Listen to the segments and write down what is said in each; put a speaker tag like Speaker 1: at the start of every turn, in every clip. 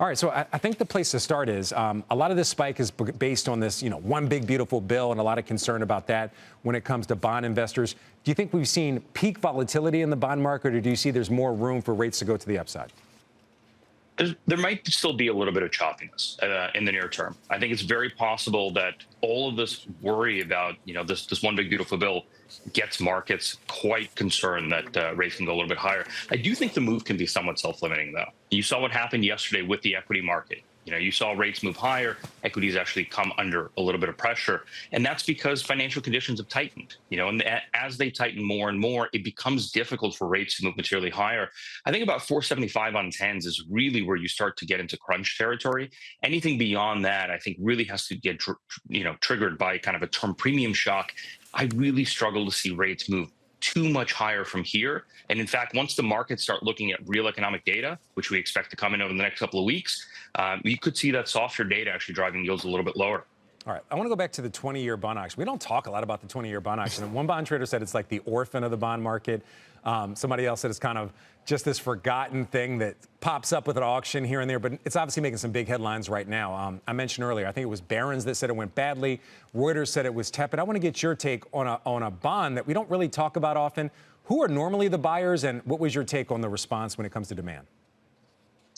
Speaker 1: All right, so I think the place to start is a lot of this spike is based on this, one big beautiful bill and a lot of concern about that when it comes to bond investors. Do you think we've seen peak volatility in the bond market, or do you see there's more room for rates to go to the upside?
Speaker 2: There might still be a little bit of choppiness in the near term. I think it's very possible that all of this worry about, this one big beautiful bill gets markets quite concerned that rates can go a little bit higher. I do think the move can be somewhat self-limiting, though. You saw what happened yesterday with the equity market. You saw rates move higher, equities actually come under a little bit of pressure. And that's because financial conditions have tightened, and as they tighten more and more, it becomes difficult for rates to move materially higher. I think about 475 on 10s is really where you start to get into crunch territory. Anything beyond that, I think really has to get, triggered by kind of a term premium shock. I really struggle to see rates move too much higher from here. And in fact, once the markets start looking at real economic data, which we expect to come in over the next couple of weeks, you could see that softer data actually driving yields a little bit lower.
Speaker 1: All right, I want to go back to the 20-year bond auction. We don't talk a lot about the 20-year bond auction. And one bond trader said it's like the orphan of the bond market. Somebody else said it's kind of just this forgotten thing that pops up with an auction here and there, but it's obviously making some big headlines right now. I mentioned earlier, I think it was Barron's that said it went badly. Reuters said it was tepid. I want to get your take on a bond that we don't really talk about often. Who are normally the buyers, and what was your take on the response when it comes to demand?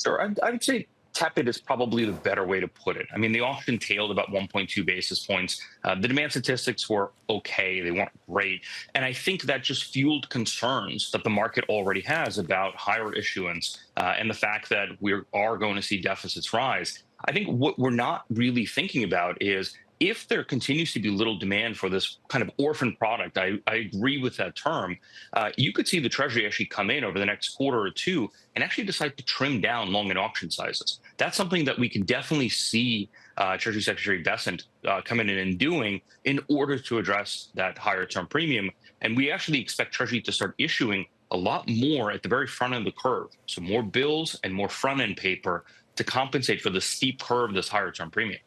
Speaker 2: Sure, I would say tepid is probably the better way to put it. I mean, the auction tailed about 1.2 basis points. The demand statistics were okay. They weren't great. And I think that just fueled concerns that the market already has about higher issuance and the fact that we are going to see deficits rise. I think what we're not really thinking about is if there continues to be little demand for this kind of orphan product, I agree with that term, you could see the Treasury actually come in over the next quarter or two and actually decide to trim down long and auction sizes. That's something that we can definitely see Treasury Secretary Bessent coming in and doing in order to address that higher term premium. And we actually expect Treasury to start issuing a lot more at the very front end of the curve. So more bills and more front end paper to compensate for the steep curve, this higher term premium.